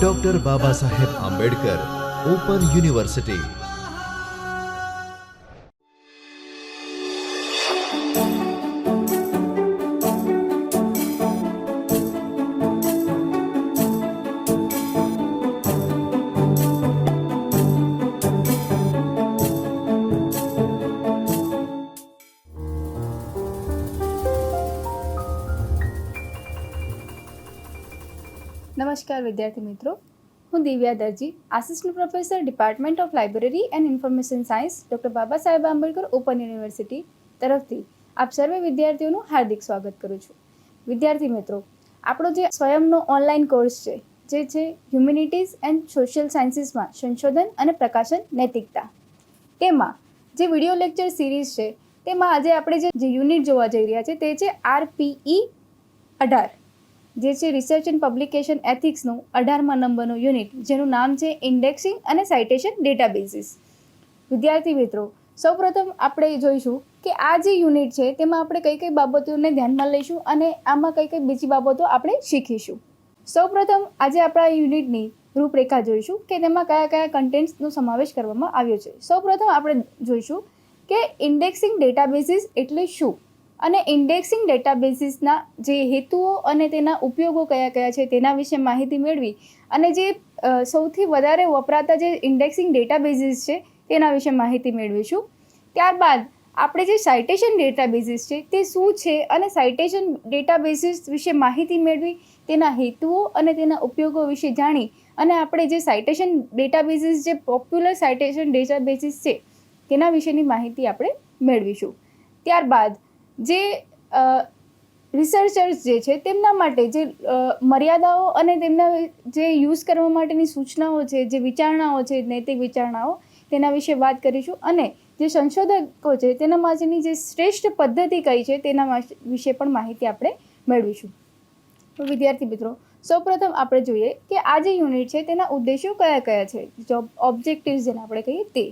Doctor Baba Saheb Ambedkar open university. નમસ્કાર વિદ્યાર્થી મિત્રો, હું Divya Darji, assistant professor department of library and information science, doctor Baba Saheb Ambedkar open university તરફથી આપ સર્વે વિદ્યાર્થીઓનું હાર્દિક સ્વાગત કરું છું. વિદ્યાર્થી મિત્રો, આપણો જે સ્વયંનો ઓનલાઈન કોર્સ છે જે છે હ્યુમેનિટીઝ એન્ડ સોશિયલ સાયન્સીસમાં સંશોધન અને પ્રકાશન નૈતિકતા, તેમાં જે વિડીયો લેક્ચર સિરીઝ છે તેમાં આજે આપણે જે યુનિટ જોવા જઈ રહ્યા છે તે છે RPE 18, જે છે રિસર્ચ એન્ડ પબ્લિકેશન એથિક્સનું 18મા નંબરનું યુનિટ, જેનું નામ છે ઇન્ડેક્સિંગ અને સાઇટેશન ડેટાબેઝિસ. વિદ્યાર્થી મિત્રો, સૌપ્રથમ આપણે જોઈશું કે આ જે યુનિટ છે તેમાં આપણે કઈ કઈ બાબતોને ધ્યાનમાં લઈશું અને આમાં કઈ કઈ બીજી બાબતો આપણે શીખીશું. સૌપ્રથમ આજે આપણા યુનિટની રૂપરેખા જોઈશું કે તેમાં કયા કયા કન્ટેન્ટ્સનો સમાવેશ કરવામાં આવ્યો છે. સૌપ્રથમ આપણે જોઈશું કે ઇન્ડેક્સિંગ ડેટાબેઝિસ એટલે શું અને ઇન્ડેક્સિંગ ડેટાબેઝિસના જે હેતુઓ અને તેના ઉપયોગો કયા કયા છે તેના વિશે માહિતી મેળવી અને જે સૌથી વધારે વપરાતા જે ઇન્ડેક્સિંગ ડેટાબેઝિસ છે તેના વિશે માહિતી મેળવીશું. ત્યારબાદ આપણે જે સાઇટેશન ડેટાબેઝિસ છે તે શું છે અને સાઇટેશન ડેટાબેઝિસ વિશે માહિતી મેળવી તેના હેતુઓ અને તેના ઉપયોગો વિશે જાણી અને આપણે જે સાઇટેશન ડેટાબેઝિસ જે પોપ્યુલર સાઇટેશન ડેટાબેઝિસ છે તેના વિશેની માહિતી આપણે મેળવીશું. ત્યારબાદ જે રિસર્ચર્સ જે છે તેમના માટે જે મર્યાદાઓ અને તેમના જે યુઝ કરવા માટેની સૂચનાઓ છે, જે વિચારણાઓ છે, નૈતિક વિચારણાઓ, તેના વિશે વાત કરીશું અને જે સંશોધકો છે તેના માટેની જે શ્રેષ્ઠ પદ્ધતિ કઈ છે તેના વિશે પણ માહિતી આપણે મેળવીશું. તો વિદ્યાર્થી મિત્રો, સૌપ્રથમ આપણે જોઈએ કે આ જે યુનિટ છે તેના ઉદ્દેશો કયા કયા છે, જો ઓબ્જેક્ટિવ્સ જેને આપણે કહીએ તે.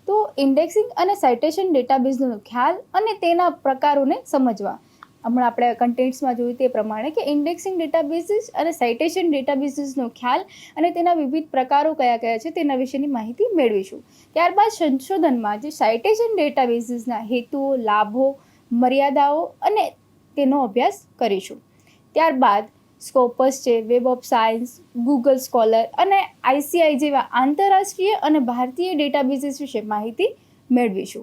તો ઇન્ડેક્સિંગ અને સાઇટેશન ડેટાબેઝનો ખ્યાલ અને તેના પ્રકારોને સમજવા. હમણાં આપણે કન્ટેન્ટ્સમાં જોયું તે પ્રમાણે કે ઇન્ડેક્સિંગ ડેટાબેઝિસ અને સાઇટેશન ડેટાબેઝિસનો ખ્યાલ અને તેના વિવિધ પ્રકારો કયા કયા છે તેના વિશેની માહિતી મેળવીશું. ત્યારબાદ સંશોધનમાં જે સાઇટેશન ડેટાબેઝિસના હેતુઓ, લાભો, મર્યાદાઓ અને તેનો અભ્યાસ કરીશું. ત્યારબાદ સ્કોપસ છે, web of science, Google scholar અને ICI જેવા આંતરરાષ્ટ્રીય અને ભારતીય ડેટાબેઝિસ વિશે માહિતી મેળવીશું.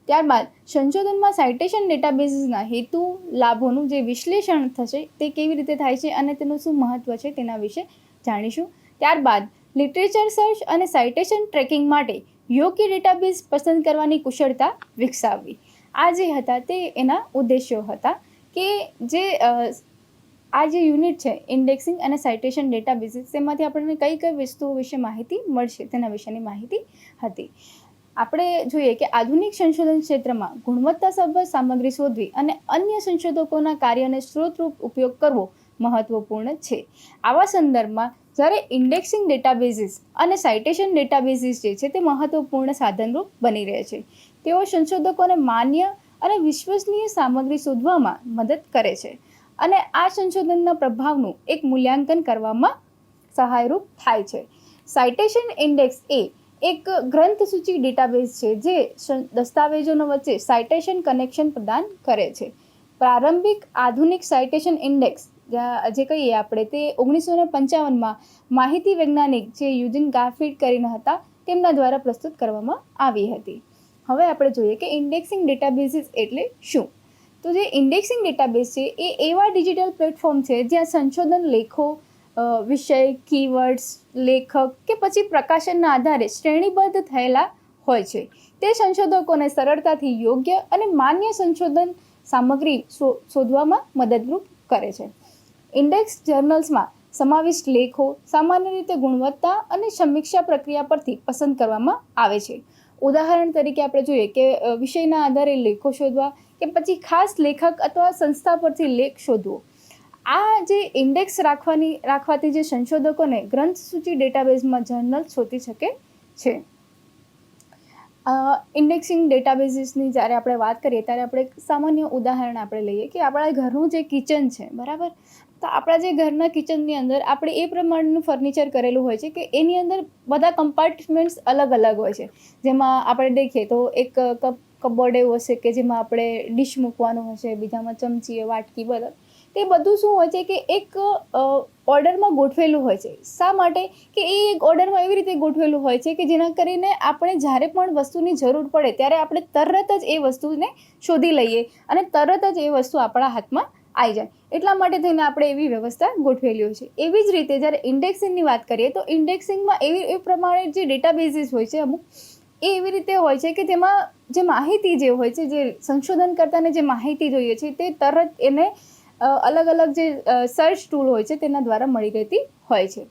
ત્યારબાદ સંશોધનમાં સાઇટેશન ડેટાબેઝિસના હેતુ, લાભોનું જે વિશ્લેષણ થશે તે કેવી રીતે થાય છે અને તેનું શું મહત્ત્વ છે તેના વિશે જાણીશું. ત્યારબાદ લિટરેચર સર્ચ અને સાઇટેશન ટ્રેકિંગ માટે યોગ્ય ડેટાબેઝ પસંદ કરવાની કુશળતા વિકસાવવી. આ જે હતા તે એના ઉદ્દેશ્યો હતા કે જે આ જે યુનિટ છે ઇન્ડેક્સિંગ અને સાઇટેશન ડેટાબેઝિસ, તેમાંથી આપણને કઈ કઈ વસ્તુઓ વિશે માહિતી મળશે તેના વિશેની માહિતી હતી. આપણે જોઈએ કે આધુનિક સંશોધન ક્ષેત્રમાં ગુણવત્તાસભર સામગ્રી શોધવી અને અન્ય સંશોધકોના કાર્યને સ્ત્રોતરૂપ ઉપયોગ કરવો મહત્વપૂર્ણ છે. આવા સંદર્ભમાં જ્યારે ઇન્ડેક્સિંગ ડેટાબેઝિસ અને સાઇટેશન ડેટાબેઝિસ જે છે તે મહત્વપૂર્ણ સાધનરૂપ બની રહે છે. તેઓ સંશોધકોને માન્ય અને વિશ્વસનીય સામગ્રી શોધવામાં મદદ કરે છે અને આ સંશોધનના પ્રભાવનું એક મૂલ્યાંકન કરવામાં સહાયરૂપ થાય છે. સાઇટેશન ઇન્ડેક્સ એ એક ગ્રંથસૂચિ ડેટાબેઝ છે જે દસ્તાવેજોનો વચ્ચે સાઇટેશન કનેક્શન પ્રદાન કરે છે. પ્રારંભિક આધુનિક સાઇટેશન ઇન્ડેક્સ જે કહીએ આપણે તે 1955માં માહિતી વૈજ્ઞાનિક જે યુજીન ગારફિલ્ડ કરીને હતા તેમના દ્વારા પ્રસ્તુત કરવામાં આવી હતી. હવે આપણે જોઈએ કે ઇન્ડેક્સિંગ ડેટાબેઝિસ એટલે શું. તો જે ઇન્ડેક્સિંગ ડેટાબેઝ છે એ એવા ડિજિટલ પ્લેટફોર્મ છે જ્યાં સંશોધન લેખો, વિષય, કીવર્ડ્સ, લેખક કે પછી પ્રકાશનના આધારે શ્રેણીબદ્ધ થયેલા હોય છે. તે સંશોધકોને સરળતાથી યોગ્ય અને માન્ય સંશોધન સામગ્રી શોધવામાં મદદરૂપ કરે છે. ઇન્ડેક્સ જર્નલ્સમાં સમાવિષ્ટ લેખો સામાન્ય રીતે ગુણવત્તા અને સમીક્ષા પ્રક્રિયા પરથી પસંદ કરવામાં આવે છે. ઉદાહરણ તરીકે આપણે જોઈએ કે વિષયના આધારે લેખો શોધવા કે પછી ખાસ લેખક અથવા સંસ્થા પરથી લેખ શોધવો. આ જે ઇન્ડેક્સ રાખવાથી જે સંશોધકોને ગ્રંથસૂચિ ડેટાબેઝમાં જર્નલ શોધી શકે છે. ઇન્ડેક્સિંગ ડેટાબેઝિસની જ્યારે આપણે વાત કરીએ ત્યારે આપણે એક સામાન્ય ઉદાહરણ આપણે લઈએ કે આપણા ઘરનું જે કિચન છે, બરાબર, તો આપણા જે ઘરના કિચનની અંદર આપણે એ પ્રમાણેનું ફર્નિચર કરેલું હોય છે કે એની અંદર બધા કમ્પાર્ટમેન્ટ્સ અલગ અલગ હોય છે. જેમાં આપણે દેખીએ તો એક કપબોર્ડ એવું હશે કે જેમાં આપણે ડીશ મૂકવાનું હશે, બીજામાં ચમચી, વાટકી, બધા. તે બધું શું હોય છે કે એક ઓર્ડરમાં ગોઠવેલું હોય છે. શા માટે? કે એ એક ઓર્ડરમાં એવી રીતે ગોઠવેલું હોય છે કે જેના કરીને આપણે જ્યારે પણ વસ્તુની જરૂર પડે ત્યારે આપણે તરત જ એ વસ્તુને શોધી લઈએ અને તરત જ એ વસ્તુ આપણા હાથમાં આવી જાય. એટલા માટે થઈને આપણે એવી વ્યવસ્થા ગોઠવેલી હોય છે. એવી જ રીતે જ્યારે ઇન્ડેક્સિંગની વાત કરીએ તો ઇન્ડેક્સિંગમાં એ પ્રમાણે જે ડેટાબેઝિસ હોય છે અમુક, એ એવી રીતે હોય છે કે તેમાં જે માહિતી જે હોય છે, જે સંશોધનકર્તાને જે માહિતી જોઈએ છે તે તરત એને અલગ અલગ જે સર્ચ ટૂલ હોય છે તેના દ્વારા મળી રહેતી હોય છે.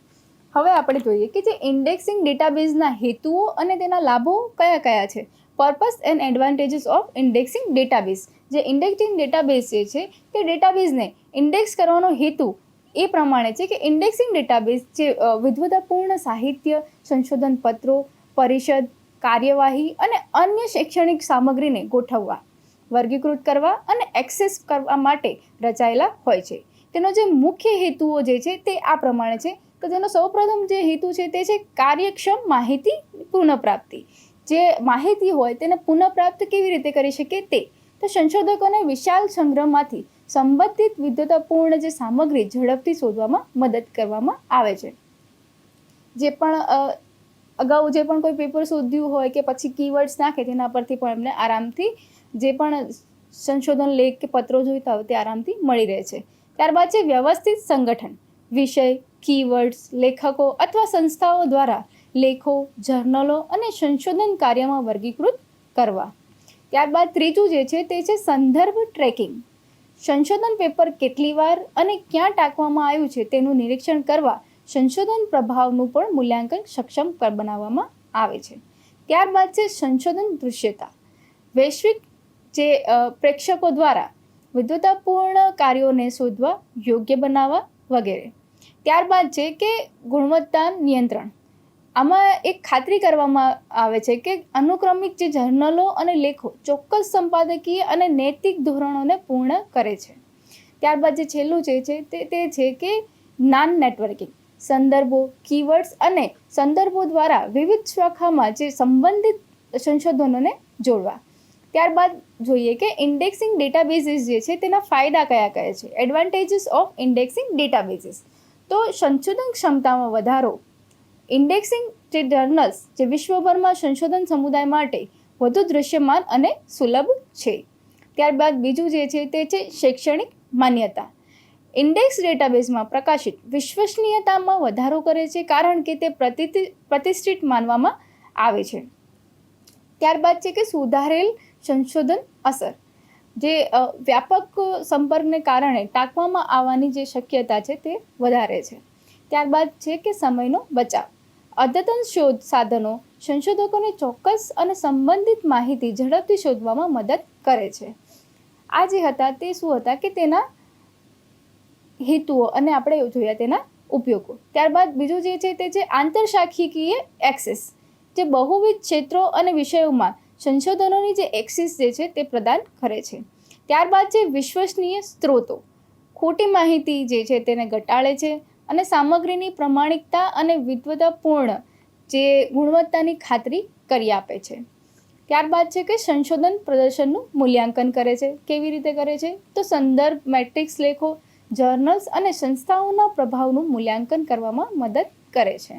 હવે આપણે જોઈએ કે જે ઇન્ડેક્સિંગ ડેટાબેઝના હેતુઓ અને તેના લાભો કયા કયા છે. Purpose and advantages of indexing database. જે ઇન્ડેક્સિંગ ડેટાબેઝ જે છે તે ડેટાબેઝને ઇન્ડેક્સ કરવાનો હેતુ એ પ્રમાણે છે કે ઇન્ડેક્સિંગ ડેટાબેઝ જે વિદ્વતાપૂર્ણ સાહિત્ય, સંશોધન પત્રો, પરિષદ, કાર્યવાહી અને અન્ય શૈક્ષણિક સામગ્રીને ગોઠવવા, વર્ગીકૃત કરવા અને એક્સેસ કરવા માટે રચાયેલા હોય છે. તેનો જે મુખ્ય હેતુઓ જે છે તે આ પ્રમાણે છે કે તેનો સૌપ્રથમ જે હેતુ છે તે છે કાર્યક્ષમ માહિતી પુનઃપ્રાપ્તિ. જે માહિતી હોય તેને પુનઃપ્રાપ્ત કેવી રીતે કરી શકે તે. તો સંશોધકોને વિશાળ સંગ્રહમાંથી સંબંધિત વિદ્વતાપૂર્ણ જે સામગ્રી ઝડપથી શોધવામાં મદદ કરવામાં આવે છે. જે પણ અગાઉ જે પણ કોઈ પેપર શોધ્યું હોય કે પછી કીવર્ડ્સ નાખે તેના પરથી પણ એમને આરામથી જે પણ સંશોધન લેખ કે પત્રો જોઈતા હોય તે આરામથી મળી રહે છે. ત્યારબાદ છે વ્યવસ્થિત સંગઠન. વિષય, કીવર્ડ્સ, લેખકો અથવા સંસ્થાઓ દ્વારા લેખો, જર્નલો અને સંશોધન કાર્યમાં વર્ગીકૃત કરવા. ત્યારબાદ ત્રીજું જે છે તે છે સંદર્ભ ટ્રેકિંગ. સંશોધન પેપર કેટલી વાર અને ક્યાં ટાંકવામાં આવ્યું છે તેનું નિરીક્ષણ કરવા સંશોધન પ્રભાવનું પણ મૂલ્યાંકન સક્ષમ બનાવવામાં આવે છે. ત્યારબાદ છે સંશોધન દૃશ્યતા. વૈશ્વિક જે પ્રેક્ષકો દ્વારા વિદ્વતાપૂર્ણ કાર્યોને શોધવા, યોગ્ય બનાવવા વગેરે. ત્યારબાદ છે કે ગુણવત્તા નિયંત્રણ. આમાં એક ખાતરી કરવામાં આવે છે કે અનુક્રમિક જે જર્નલો અને લેખો ચોક્કસ સંપાદકીય અને નૈતિક ધોરણોને પૂર્ણ કરે છે. ત્યારબાદ જે છેલ્લું જે છે તે છે કે જ્ઞાન નેટવર્કિંગ. સંદર્ભો, કીવર્ડ્સ અને સંદર્ભો દ્વારા વિવિધ શાખામાં જે સંબંધિત સંશોધનોને જોડવા. ત્યારબાદ જોઈએ કે ઇન્ડેક્સિંગ ડેટાબેઝિસ જે છે તેના ફાયદા કયા કયા છે. Advantages of indexing databases. તો સંશોધન ક્ષમતામાં વધારો. ઇન્ડેક્સિંગ જે જર્નલ્સ જે વિશ્વભરમાં સંશોધન સમુદાય માટે વધુ દૃશ્યમાન અને સુલભ છે. ત્યારબાદ બીજું જે છે તે છે શૈક્ષણિક માન્યતા. ઇન્ડેક્સ ડેટાબેઝમાં પ્રકાશિત વિશ્વસનીયતામાં વધારો કરે છે કારણ કે તે પ્રતિષ્ઠિત માનવામાં આવે છે. ત્યારબાદ છે કે સુધારેલ સંશોધન અસર. જે વ્યાપક સંપર્કને કારણે ટાંકવામાં આવવાની જે શક્યતા છે તે વધારે છે. ત્યારબાદ છે કે સમયનો બચાવ. અદ્યતન શોધ સાધનો સંશોધકોને ચોક્કસ અને સંબંધિત માહિતી ઝડપથી શોધવામાં મદદ કરે છે. આ જે હતા તે શું હતા કે તેના હેતુઓ અને આપણે જોયા તેના ઉપયોગો. ત્યારબાદ બીજું જે છે તે છે આંતરશાખીય એક્સેસ. જે બહુવિધ ક્ષેત્રો અને વિષયોમાં સંશોધનોની જે એક્સેસ જે છે તે પ્રદાન કરે છે. ત્યારબાદ છે વિશ્વસનીય સ્ત્રોતો. ખોટી માહિતી જે છે તેને ઘટાડે છે અને સામગ્રીની પ્રમાણિકતા અને વિદ્વતાપૂર્ણ જે ગુણવત્તાની ખાતરી કરી આપે છે. ત્યારબાદ છે કે સંશોધન પ્રદર્શનનું મૂલ્યાંકન કરે છે. કેવી રીતે કરે છે? તો સંદર્ભ, મેટ્રિક્સ લેખો, જર્નલ્સ અને સંસ્થાઓના પ્રભાવનું મૂલ્યાંકન કરવામાં મદદ કરે છે.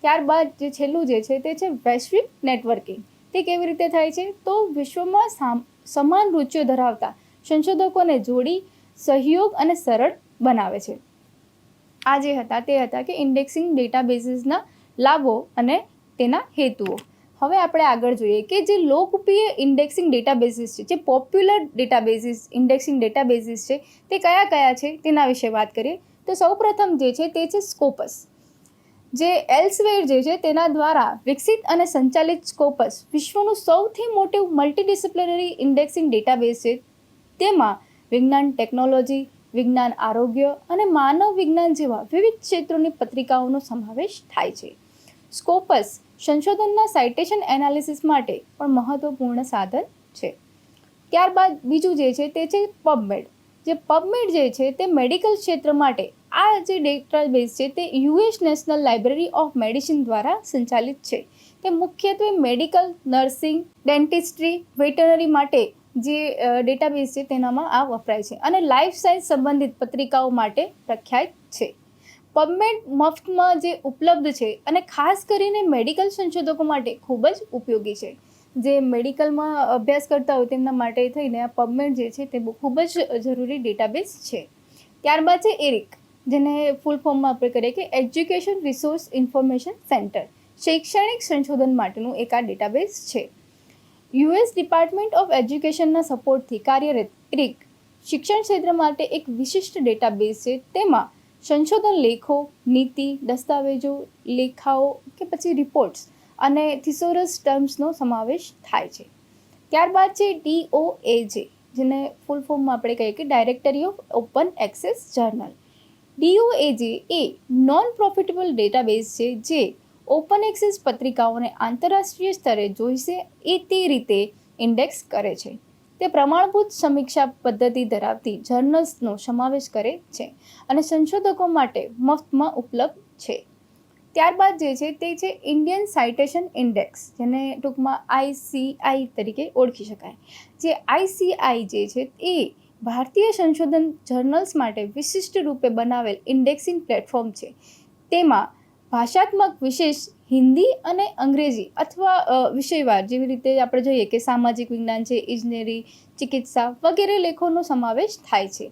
ત્યારબાદ જે છેલ્લું જે છે તે છે વૈશ્વિક નેટવર્કિંગ. તે કેવી રીતે થાય છે? તો વિશ્વમાં સમાન રુચિઓ ધરાવતા સંશોધકોને જોડી સહયોગ અને સરળ બનાવે છે. આ જે હતા તે હતા કે ઇન્ડેક્સિંગ ડેટાબેઝિસના લાભો અને તેના હેતુઓ. હવે આપણે આગળ જોઈએ કે જે લોકપ્રિય ઇન્ડેક્સિંગ ડેટાબેઝિસ છે, જે પોપ્યુલર ડેટાબેઝિસ ઇન્ડેક્સિંગ ડેટાબેઝિસ છે તે કયા કયા છે તેના વિશે વાત કરીએ. તો સૌપ્રથમ જે છે તે છે સ્કોપસ. જે એલ્સવેર જે છે તેના દ્વારા વિકસિત અને સંચાલિત સ્કોપસ વિશ્વનું સૌથી મોટું મલ્ટીડિસિપ્લિનરી ઇન્ડેક્સિંગ ડેટાબેઝ છે. તેમાં વિજ્ઞાન ટેકનોલોજી, વિજ્ઞાન આરોગ્ય અને માનવ વિજ્ઞાન જેવા વિવિધ ક્ષેત્રોની પત્રિકાઓનો સમાવેશ થાય છે. સ્કોપસ સંશોધનના સાઇટેશન એનાલિસિસ માટે પણ મહત્વપૂર્ણ સાધન છે. ત્યારબાદ બીજું જે છે તે છે પબમેડ. જે પબમેડ જે છે તે મેડિકલ ક્ષેત્ર માટે આ જે ડેટાબેઝ છે તે US national library of medicine દ્વારા સંચાલિત છે. તે મુખ્યત્વે મેડિકલ, નર્સિંગ, ડેન્ટિસ્ટ્રી, વેટરનરી માટે જે ડેટાબેઝ છે તેનામાં આ વપરાય છે અને લાઈફ સાયન્સ સંબંધિત પત્રિકાઓ માટે પ્રખ્યાત છે. પબમેડ મફતમાં જે ઉપલબ્ધ છે અને ખાસ કરીને મેડિકલ સંશોધકો માટે ખૂબ જ ઉપયોગી છે. જે મેડિકલમાં અભ્યાસ કરતા હોય તેમના માટે થઈને આ પબમેડ જે છે તે ખૂબ જ જરૂરી ડેટાબેઝ છે. ત્યારબાદ છે એરિક, જેને ફૂલ ફોર્મમાં આપણે કરીએ કે એજ્યુકેશન રિસોર્સ ઇન્ફોર્મેશન સેન્ટર. શૈક્ષણિક સંશોધન માટેનું એક આ ડેટાબેઝ છે. યુએસ ડિપાર્ટમેન્ટ ઓફ એજ્યુકેશનના સપોર્ટથી કાર્યરત એરિક શિક્ષણ ક્ષેત્ર માટે એક વિશિષ્ટ ડેટાબેઝ છે. તેમાં સંશોધન લેખો, નીતિ, દસ્તાવેજો, લેખાઓ કે પછી રિપોર્ટ્સ અને થિસોરસ ટર્મ્સનો સમાવેશ થાય છે. ત્યારબાદ છે DOAJ, જેને ફૂલ ફોર્મમાં આપણે કહીએ કે directory of open access journal. DOAJ A non profitable database છે જે ઓપન એક્સેસ પત્રિકાઓને આંતરરાષ્ટ્રીય સ્તરે જોઈશે એ તે રીતે ઇન્ડેક્સ કરે છે. તે પ્રમાણભૂત સમીક્ષા પદ્ધતિ ધરાવતી જર્નલ્સનો સમાવેશ કરે છે અને સંશોધકો માટે મફતમાં ઉપલબ્ધ છે. ત્યારબાદ જે છે તે છે ઇન્ડિયન સાઇટેશન ઇન્ડેક્સ, જેને ટૂંકમાં ICI તરીકે ઓળખી શકાય. જે ICI જે છે એ ભારતીય સંશોધન જર્નલ્સ માટે વિશિષ્ટ રૂપે બનાવેલ ઇન્ડેક્સિંગ પ્લેટફોર્મ છે. તેમાં ભાષાત્મક વિશેષ હિન્દી અને અંગ્રેજી અથવા વિષયવાર, જેવી રીતે આપણે જોઈએ કે સામાજિક વિજ્ઞાન છે, ઇજનેરી, ચિકિત્સા વગેરે લેખોનો સમાવેશ થાય છે.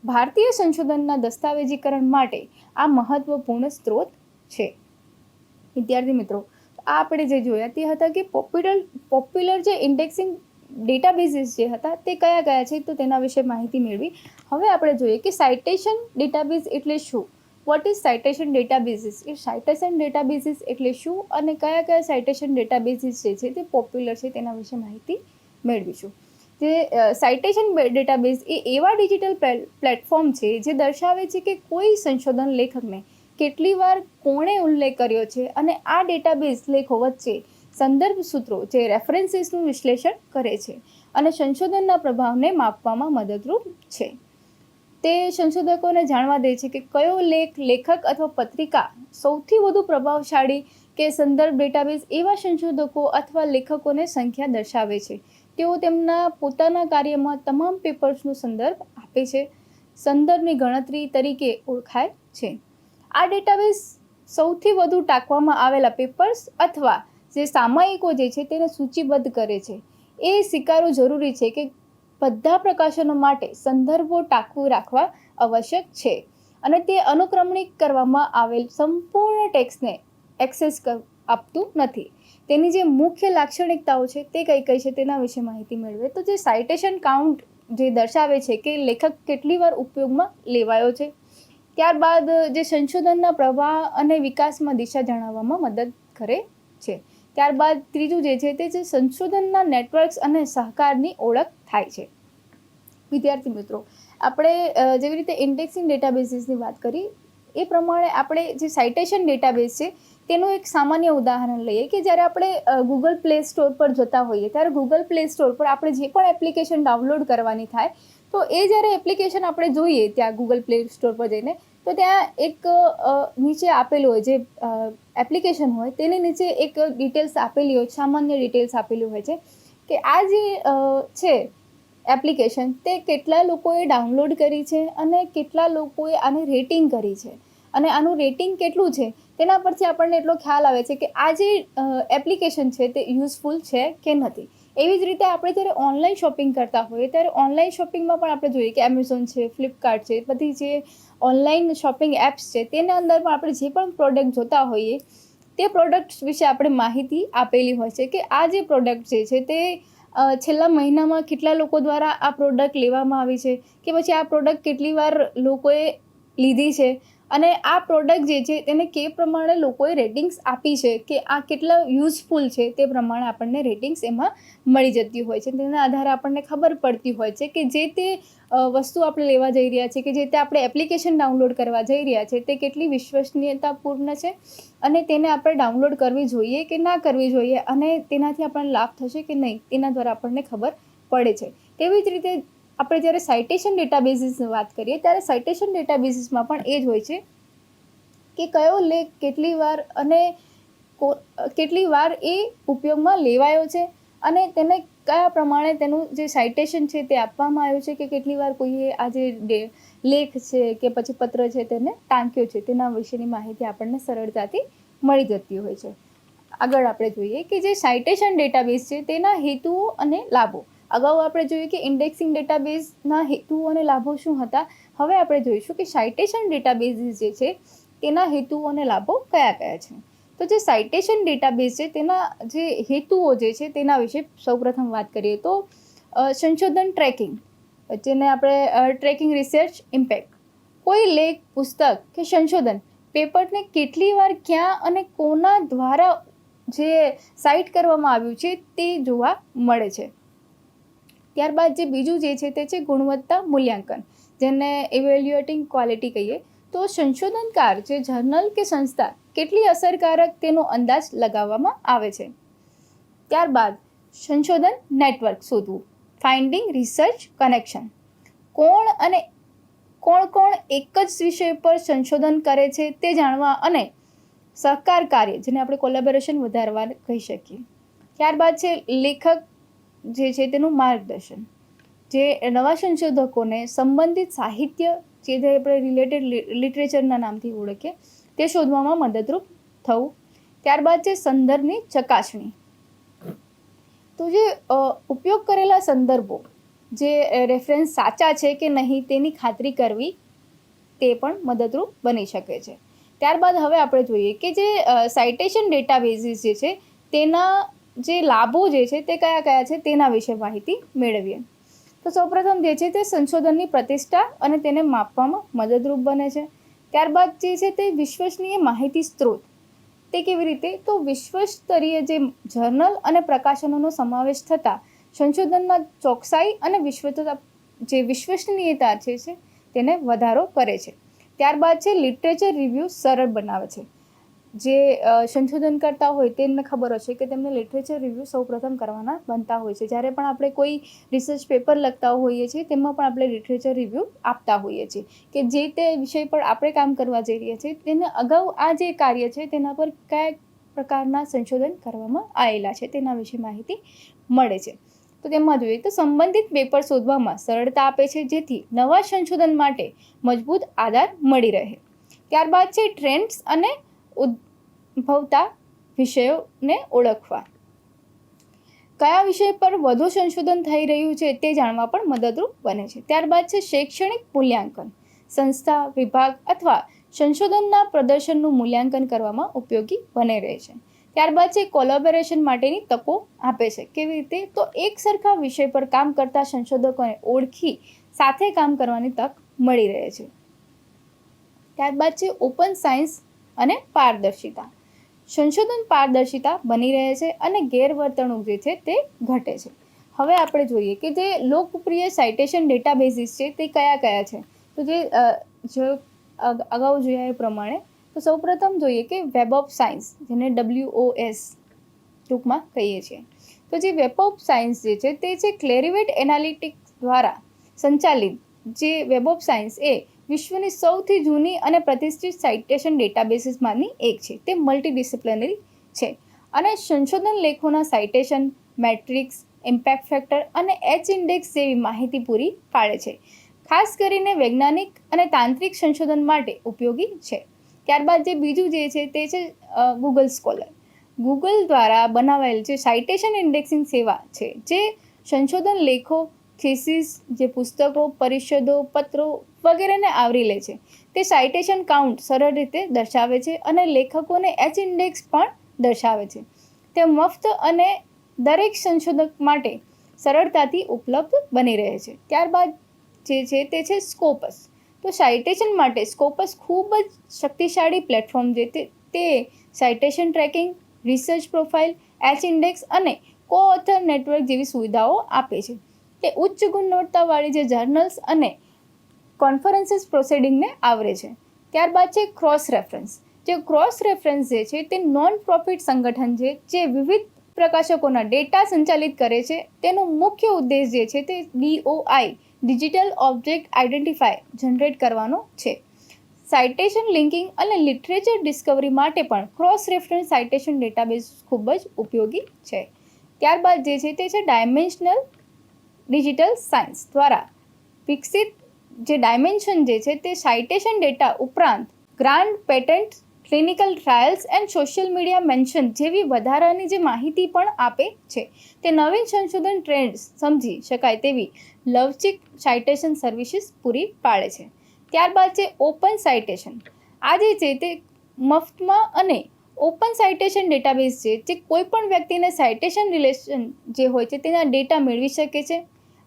ભારતીય સંશોધનના દસ્તાવેજીકરણ માટે આ મહત્વપૂર્ણ સ્ત્રોત છે. વિદ્યાર્થી મિત્રો, આ આપણે જે જોયા તે હતા કે પોપ્યુલર જે ઇન્ડેક્સિંગ ડેટાબેઝીસ જે હતા તે કયા કયા છે, તો તેના વિશે માહિતી મેળવી. હવે આપણે જોઈએ કે સાઇટેશન ડેટાબેઝ એટલે શું. What is citation ડેટાબેઝીસ? A citation ડેટાબેઝીસ એટલે શું અને કયા કયા સાઇટેશન ડેટાબેઝીસ જે છે તે પોપ્યુલર છે તેના વિશે માહિતી મેળવીશું. જે સાઇટેશન ડેટાબેઝ એ એવા ડિજિટલ પ્લેટફોર્મ છે જે દર્શાવે છે કે કોઈ સંશોધન લેખકને કેટલી વાર કોણે ઉલ્લેખ કર્યો છે અને આ ડેટાબેઝ લેખો વચ્ચે સંદર્ભ સૂત્રો જે રેફરન્સીસનું વિશ્લેષણ કરે છે અને સંશોધનના પ્રભાવને માપવામાં મદદરૂપ છે. તે સંશોધકોને જાણવા દે છે કે કયો લેખક અથવા પત્રિકા સૌથી વધુ પ્રભાવશાળી કે સંદર્ભ ડેટાબેઝ એવા સંશોધકો અથવા લેખકોને સંખ્યા દર્શાવે છે. તેઓ તેમના પોતાના કાર્યમાં તમામ પેપર્સનો સંદર્ભ આપે છે. સંદર્ભની ગણતરી તરીકે ઓળખાય છે. આ ડેટાબેઝ સૌથી વધુ ટાંકવામાં આવેલા પેપર્સ અથવા જે સામયિકો જે છે તેને સૂચિબદ્ધ કરે છે. એ સ્વીકારવું જરૂરી છે કે બધા પ્રકાશનો માટે સંદર્ભો ટાંકવું રાખવા આવશ્યક છે અને તે અનુક્રમણિક કરવામાં આવેલ સંપૂર્ણ ટેક્સ્ટને એક્સેસ આપતું નથી. તેની જે મુખ્ય લાક્ષણિકતાઓ છે તે કઈ કઈ છે તેના વિશે માહિતી મેળવે. તો જે સાઇટેશન કાઉન્ટ જે દર્શાવે છે કે લેખક કેટલી વાર ઉપયોગમાં લેવાયો છે. ત્યારબાદ જે સંશોધનના પ્રવાહ અને વિકાસમાં દિશા જણાવવામાં મદદ કરે છે. ત્યારબાદ ત્રીજું જે છે તે છે સંશોધનના નેટવર્ક્સ અને સહકારની ઓળખ થાય છે. વિદ્યાર્થી મિત્રો, આપણે જેવી રીતે ઇન્ડેક્સિંગ ડેટાબેઝીસની વાત કરી એ પ્રમાણે આપણે જે સાઇટેશન ડેટાબેઝ છે તેનું એક સામાન્ય ઉદાહરણ લઈએ કે જ્યારે આપણે ગૂગલ પ્લે સ્ટોર પર જતા હોઈએ ત્યારે ગૂગલ પ્લે સ્ટોર પર આપણે જે પણ એપ્લિકેશન ડાઉનલોડ કરવાની થાય તો એ જ્યારે એપ્લિકેશન આપણે જોઈએ ત્યાં ગૂગલ પ્લે સ્ટોર પર જઈને તો ત્યાં એક નીચે આપેલું હોય, જે એપ્લિકેશન હોય તેની નીચે એક ડિટેલ્સ આપેલી હોય, સામાન્ય ડિટેલ્સ આપેલી હોય છે કે આ જે છે એપ્લિકેશન તે કેટલા લોકોએ ડાઉનલોડ કરી છે અને કેટલા લોકોએ આને રેટિંગ કરી છે અને આનું રેટિંગ કેટલું છે તેના પરથી આપણને એટલો ખ્યાલ આવે છે કે આ જે એપ્લિકેશન છે તે યુઝફુલ છે કે નથી. એવી જ રીતે આપણે જ્યારે ઓનલાઈન શોપિંગ કરતા હોઈએ ત્યારે ઓનલાઈન શોપિંગમાં પણ આપણે જોઈએ કે એમેઝોન છે, ફ્લિપકાર્ટ છે, બધી જે ઓનલાઈન શોપિંગ એપ્સ છે તેના અંદર પણ આપણે જે પણ પ્રોડક્ટ જોતા હોઈએ તે પ્રોડક્ટ્સ વિશે આપણે માહિતી આપેલી હોય છે કે આ જે પ્રોડક્ટ જે છે તે છેલ્લા મહિનામાં કેટલા લોકો દ્વારા આ પ્રોડક્ટ લેવામાં આવી છે કે પછી આ પ્રોડક્ટ કેટલી વાર લોકોએ લીધી છે અને આ પ્રોડક્ટ જે છે તેને કે પ્રમાણે લોકોએ રેટિંગ્સ આપી છે કે આ કેટલા યુઝફુલ છે તે પ્રમાણે આપણને રેટિંગ્સ એમાં મળી જતી હોય છે. તેના આધારે આપણને ખબર પડતી હોય છે કે જે તે વસ્તુ આપણે લેવા જઈ રહ્યા છીએ કે જે તે આપણે એપ્લિકેશન ડાઉનલોડ કરવા જઈ રહ્યા છે તે કેટલી વિશ્વસનીયતાપૂર્ણ છે અને તેને આપણે ડાઉનલોડ કરવી જોઈએ કે ના કરવી જોઈએ અને તેનાથી આપણને લાભ થશે કે નહીં તેના દ્વારા આપણને ખબર પડે છે. તેવી જ રીતે આપણે જ્યારે સાઇટેશન ડેટાબેઝિસની વાત કરીએ ત્યારે સાઇટેશન ડેટાબેઝિસમાં પણ એ જ હોય છે કે કયો લેખ કેટલી વાર અને કેટલી વાર એ ઉપયોગમાં લેવાયો છે અને તેને કયા પ્રમાણે તેનું જે સાઇટેશન છે તે આપવામાં આવ્યું છે કે કેટલી વાર કોઈએ આ જે લેખ છે કે પછી પત્ર છે તેને ટાંક્યો છે તેના વિશેની માહિતી આપણને સરળતાથી મળી જતી હોય છે. આગળ આપણે જોઈએ કે જે સાઇટેશન ડેટાબેઝ છે તેના હેતુઓ અને લાભો. અગાઉ આપણે જોયું કે ઇન્ડેક્સિંગ ડેટાબેઝના હેતુઓ અને લાભો શું હતા. હવે આપણે જોઈશું કે સાઇટેશન ડેટાબેઝિસ જે છે તેના હેતુઓ અને લાભો કયા કયા છે. તો જે સાઇટેશન ડેટાબેઝ છે તેના જે હેતુઓ જે છે તેના વિશે સૌપ્રથમ વાત કરીએ તો સંશોધન ટ્રેકિંગ, જેને આપણે ટ્રેકિંગ રિસર્ચ ઇમ્પેક્ટ. કોઈ લેખ, પુસ્તક કે સંશોધન પેપરને કેટલી વાર ક્યાં અને કોના દ્વારા જે સાઇટ કરવામાં આવ્યું છે તે જોવા મળે છે. ત્યારબાદ જે બીજું જે છે તે છે ગુણવત્તા મૂલ્યાંકન, જેને ઇવેલ્યુએટિંગ ક્વોલિટી કહીએ. તો સંશોધનકાર જે જર્નલ કે સંસ્થા કેટલી અસરકારક તેનો અંદાજ લગાવવામાં આવે છે. ત્યારબાદ સંશોધન નેટવર્ક શોધવું, ફાઇન્ડિંગ રિસર્ચ કનેક્શન. કોણ એક જ વિષય પર સંશોધન કરે છે તે જાણવા અને સહકાર કાર્ય, જેને આપણે કોલેબોરેશન વધારવા કહી શકીએ. ત્યારબાદ છે લેખક જે છે તેનું માર્ગદર્શન, જે નવા સંશોધકોને સંબંધિત સાહિત્ય જે આપણે રિલેટેડ લિટરેચરના નામથી ઓળખીએ તે શોધવામાં મદદરૂપ થવું. ત્યારબાદ છે સંદર્ભની ચકાસણી. તો જે ઉપયોગ કરેલા સંદર્ભો જે રેફરન્સ સાચા છે કે નહીં તેની ખાતરી કરવી તે પણ મદદરૂપ બની શકે છે. ત્યારબાદ હવે આપણે જોઈએ કે જે સાઇટેશન ડેટાબેઝિસ જે છે તેના જે લાભો જે છે તે કયા કયા છે તેના વિશે માહિતી મેળવીએ. તો સૌપ્રથમ જે છે તે સંશોધનની પ્રતિષ્ઠા અને તેને માપવામાં મદદરૂપ બને છે. ત્યારબાદ જે છે તે વિશ્વસનીય માહિતી સ્ત્રોત. તે કેવી રીતે? તો વિશ્વસ્તરીય જે જર્નલ અને પ્રકાશનોનો સમાવેશ થતાં સંશોધનના ચોકસાઈ અને વિશ્વસનીયતા છે તેને વધારો કરે છે. ત્યારબાદ છે લિટરેચર રિવ્યૂ સરળ બનાવે છે. જે સંશોધન કરતા હોય તેમને ખબર હશે કે તેમને લિટરેચર રિવ્યૂ સૌપ્રથમ કરવાના બનતા હોય છે. જ્યારે પણ આપણે કોઈ રિસર્ચ પેપર લખતા હોઈએ છીએ તેમાં પણ આપણે લિટરેચર રિવ્યૂ આપતા હોઈએ છીએ કે જે તે વિષય પર આપણે કામ કરવા જઈ રહ્યા છીએ તેને અગાઉ આ જે કાર્ય છે તેના પર કયા પ્રકારના સંશોધન કરવામાં આવેલા છે તેના વિશે માહિતી મળે છે. તો તેમાં જોઈએ તો સંબંધિત પેપર શોધવામાં સરળતા આપે છે, જેથી નવા સંશોધન માટે મજબૂત આધાર મળી રહે. ત્યારબાદ છે ટ્રેન્ડ્સ અને ઉદ્ભવતા વિષયોને ઓળખવા. કયા વિષય પર વધુ સંશોધન થઈ રહ્યું છે તે જાણવા પણ મદદરૂપ બને છે. ત્યારબાદ છે શૈક્ષણિક મૂલ્યાંકન. સંસ્થા, વિભાગ અથવા સંશોધનના પ્રદર્શનનું મૂલ્યાંકન કરવામાં ઉપયોગી બની રહે છે. ત્યારબાદ છે કોલેબોરેશન માટેની તકો આપે છે. કેવી રીતે? તો એક સરખા વિષય પર કામ કરતા સંશોધકોને ઓળખી સાથે કામ કરવાની તક મળી રહે છે. ત્યારબાદ છે ઓપન સાયન્સ અને પારદર્શિતા. સંશોધન પારદર્શિતા બની રહે છે અને ગેરવર્તણૂક જે છે તે ઘટે છે. હવે આપણે જોઈએ કે જે લોકપ્રિય સાઇટેશન ડેટાબેઝિસ છે તે કયા કયા છે. તો જે અગાઉ જોયા એ પ્રમાણે તો સૌપ્રથમ જોઈએ કે વેબ ઓફ સાયન્સ, જેને WOS ટૂંકમાં કહીએ છીએ. તો જે વેબ ઓફ સાયન્સ જે છે તે છે ક્લેરિવેટ એનાલિટિક્સ દ્વારા સંચાલિત જે વેબ ઓફ સાયન્સ એ વિશ્વની સૌથી જૂની અને પ્રતિષ્ઠિત સાઇટેશન ડેટાબેઝિસમાંની એક છે. તે મલ્ટીડિસિપ્લિનરી છે અને સંશોધન લેખોના સાઇટેશન, મેટ્રિક્સ, ઇમ્પેક્ટ ફેક્ટર અને ઇન્ડેક્સ જેવી માહિતી પૂરી પાડે છે. ખાસ કરીને વૈજ્ઞાનિક અને તાંત્રિક સંશોધન માટે ઉપયોગી છે. ત્યારબાદ જે બીજું જે છે તે છે ગૂગલ સ્કોલર. ગૂગલ દ્વારા બનાવાયેલ જે સાઇટેશન ઇન્ડેક્સિંગ સેવા છે જે સંશોધન લેખો, થીસીસ, જે પુસ્તકો, પરિષદો, પત્રો વગેરેને આવરી લે છે. તે સાઇટેશન કાઉન્ટ સરળ રીતે દર્શાવે છે અને લેખકોને ઇન્ડેક્સ પણ દર્શાવે છે. તે મફત અને દરેક સંશોધક માટે સરળતાથી ઉપલબ્ધ બની રહે છે. ત્યારબાદ જે છે તે છે સ્કોપસ. તો સાઇટેશન માટે સ્કોપસ ખૂબ જ શક્તિશાળી પ્લેટફોર્મ છે. તે citation tracking, research profile, H index અને કો-ઓથર નેટવર્ક જેવી સુવિધાઓ આપે છે. તે ઉચ્ચ ગુણવત્તાવાળી જે જર્નલ્સ અને કોન્ફરન્સીસ પ્રોસિડિંગને આવરે છે. ત્યારબાદ છે ક્રોસ રેફરન્સ. જે ક્રોસ રેફરન્સ જે છે તે નોન પ્રોફિટ સંગઠન છે જે વિવિધ પ્રકાશકોના ડેટા સંચાલિત કરે છે. તેનો મુખ્ય ઉદ્દેશ જે છે તે DOI digital object identifier generate કરવાનો છે. સાઇટેશન લિંકિંગ અને લિટરેચર ડિસ્કવરી માટે પણ ક્રોસ રેફરન્સ સાઇટેશન ડેટાબેઝ ખૂબ જ ઉપયોગી છે. ત્યારબાદ જે છે તે છે ડાયમેન્શનલ ડિજિટલ સાયન્સ દ્વારા વિકસિત જે ડાયમેન્શન જે છે તે સાઇટેશન ડેટા ઉપરાંત grant, patent, clinical trials and social media mention જેવી વધારાની જે માહિતી પણ આપે છે. તે નવીન સંશોધન ટ્રેન્ડ્સ સમજી શકાય તેવી લવચીક સાઇટેશન સર્વિસીસ પૂરી પાડે છે. ત્યારબાદ છે ઓપન સાઇટેશન. આ જે છે તે મફતમાં અને ઓપન સાઇટેશન ડેટાબેઝ છે જે કોઈ પણ વ્યક્તિને સાઇટેશન રિલેશન જે હોય છે તેના ડેટા મેળવી શકે છે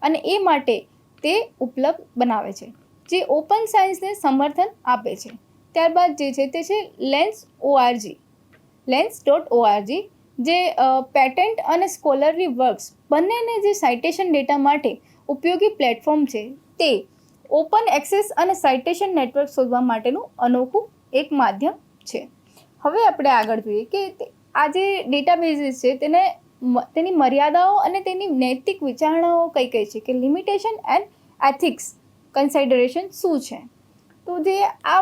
અને એ માટે તે ઉપલબ્ધ બનાવે છે, જે ઓપન સાયન્સને સમર્થન આપે છે. ત્યારબાદ જે છે તે છે lens.org જે પેટન્ટ અને સ્કોલરલી વર્ક્સ બંનેને જે સાઇટેશન ડેટા માટે ઉપયોગી પ્લેટફોર્મ છે. તે ઓપન એક્સેસ અને સાઇટેશન નેટવર્ક શોધવા માટેનું અનોખું એક માધ્યમ છે. હવે આપણે આગળ જોઈએ કે આ જે ડેટાબેઝીસ છે તેની મર્યાદાઓ અને તેની નૈતિક વિચારણાઓ કઈ કઈ છે, કે લિમિટેશન એન્ડ એથિક્સ કન્સિડરેશન શું છે. તો જે આ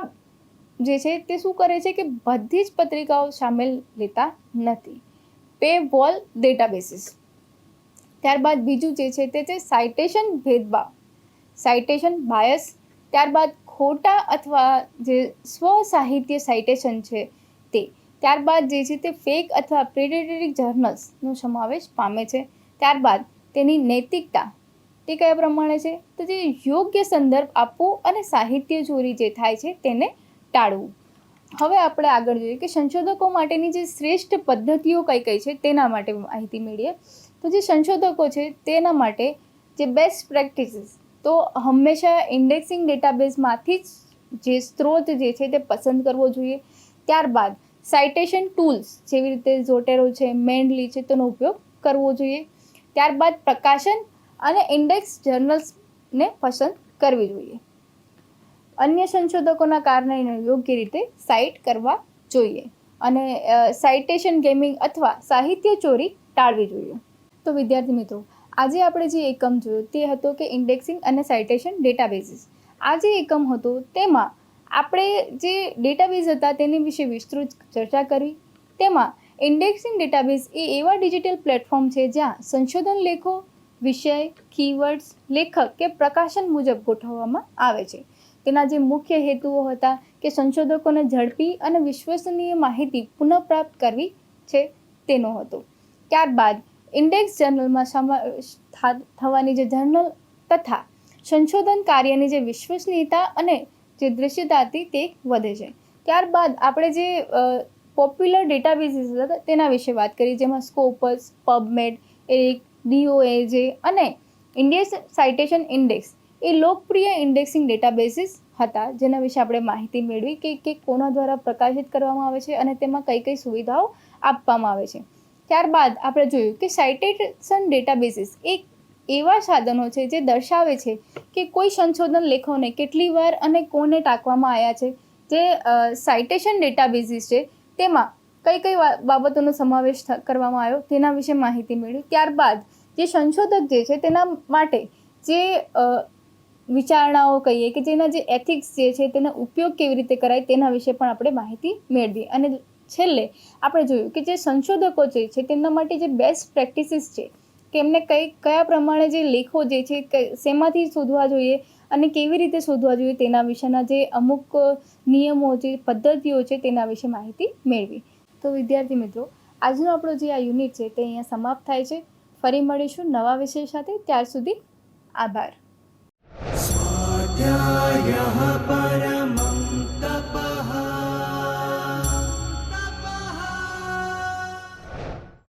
જે છે તે શું કરે છે કે બધી જ પત્રિકાઓ સામેલ લેતા નથી. Pay wall databases. ત્યારબાદ બીજું જે છે તે છે સાઇટેશન ભેદભાવ, સાઇટેશન બાયસ. ત્યારબાદ ખોટા અથવા જે સ્વ સાહિત્ય સાઇટેશન છે તે. ત્યારબાદ જે છે તે ફેક અથવા પ્રેડેટરી જર્નલ્સનો સમાવેશ પામે છે. ત્યારબાદ તેની નૈતિકતા તે કયા પ્રમાણે છે, તો જે યોગ્ય સંદર્ભ આપવો અને સાહિત્ય ચોરી જે થાય છે તેને ટાળવું. હવે આપણે આગળ જોઈએ કે સંશોધકો માટેની જે શ્રેષ્ઠ પદ્ધતિઓ કઈ કઈ છે તેના માટે માહિતી મેળવીએ. તો જે સંશોધકો છે તેના માટે જે બેસ્ટ પ્રેક્ટિસીસ, તો હંમેશા ઇન્ડેક્સિંગ ડેટાબેઝમાંથી જ જે સ્ત્રોત જે છે તે પસંદ કરવો જોઈએ. ત્યારબાદ સાઇટેશન ટૂલ્સ જેવી રીતે ઝોટેરો છે, મેન્ડલી છે તેનો ઉપયોગ કરવો જોઈએ. ત્યારબાદ પ્રકાશન અને ઇન્ડેક્સ જર્નલ્સને પસંદ કરવી જોઈએ. અન્ય સંશોધકોના કારણે યોગ્ય રીતે સાઇટ કરવા જોઈએ અને સાઇટેશન ગેમિંગ અથવા સાહિત્ય ચોરી ટાળવી જોઈએ. તો વિદ્યાર્થી મિત્રો, આજે આપણે જે એકમ જોયો તે હતો કે ઇન્ડેક્સિંગ અને સાઇટેશન ડેટાબેઝીસ. આ જે એકમ હતો તેમાં આપણે જે ડેટાબેઝ હતા તેની વિશે વિસ્તૃત ચર્ચા કરી. તેમાં ઇન્ડેક્સિંગ ડેટાબેઝ એ એવા ડિજિટલ પ્લેટફોર્મ છે જ્યાં સંશોધન લેખો વિષય, કીવર્ડ્સ, લેખક કે પ્રકાશન મુજબ ગોઠવવામાં આવે છે. તેના જે મુખ્ય હેતુઓ હતા કે સંશોધકોને ઝડપી અને વિશ્વસનીય માહિતી પુનઃપ્રાપ્ત કરવી છે તેનો હતો. ત્યારબાદ ઇન્ડેક્સ જર્નલમાં સમાવેશ થવાની જે જર્નલ તથા સંશોધન કાર્યની જે વિશ્વસનીયતા અને જે દૃશ્યતા હતી તે વધે છે. ત્યારબાદ આપણે જે પોપ્યુલર ડેટાબેઝીસ હતા તેના વિશે વાત કરી, જેમાં સ્કોપસ, પબમેડ, એરિક, DOAJ અને ઇન્ડિયન સાઇટેશન ઇન્ડેક્સ એ લોકપ્રિય ઇન્ડેક્સિંગ ડેટાબેઝીસ હતા, જેના વિશે આપણે માહિતી મેળવી કે કોના દ્વારા પ્રકાશિત કરવામાં આવે છે અને તેમાં કઈ કઈ સુવિધાઓ આપવામાં આવે છે. ત્યારબાદ આપણે જોયું કે સાઇટેશન ડેટાબેઝીસ એક એવા સાધનો છે જે દર્શાવે છે કે કોઈ સંશોધન લેખોને કેટલી વાર અને કોને ટાંકવામાં આવ્યા છે. જે સાઇટેશન ડેટાબેઝીસ છે તેમાં કઈ કઈ બાબતોનો સમાવેશ કરવામાં આવ્યો તેના વિશે માહિતી મેળવી. ત્યારબાદ જે સંશોધક જે છે તેના માટે જે વિચારણાઓ કહીએ કે જેના જે એથિક્સ જે છે તેનો ઉપયોગ કેવી રીતે કરાય તેના વિશે પણ આપણે માહિતી મેળવી. અને છેલ્લે આપણે જોયું કે જે સંશોધકો જે છે તેમના માટે જે બેસ્ટ પ્રેક્ટિસીસ છે કે એમને કયા પ્રમાણે જે લેખો જે છે શેમાંથી શોધવા જોઈએ અને કેવી રીતે શોધવા જોઈએ તેના વિશેના જે અમુક નિયમો જે પદ્ધતિઓ છે તેના વિશે માહિતી મેળવી. તો વિદ્યાર્થી મિત્રો, આજનો આપણો જે આ યુનિટ છે તે અહીંયા સમાપ્ત થાય છે. ફરી મળીશું નવા વિષય સાથે. ત્યાર સુધી આભાર. स्वाध्यायः परः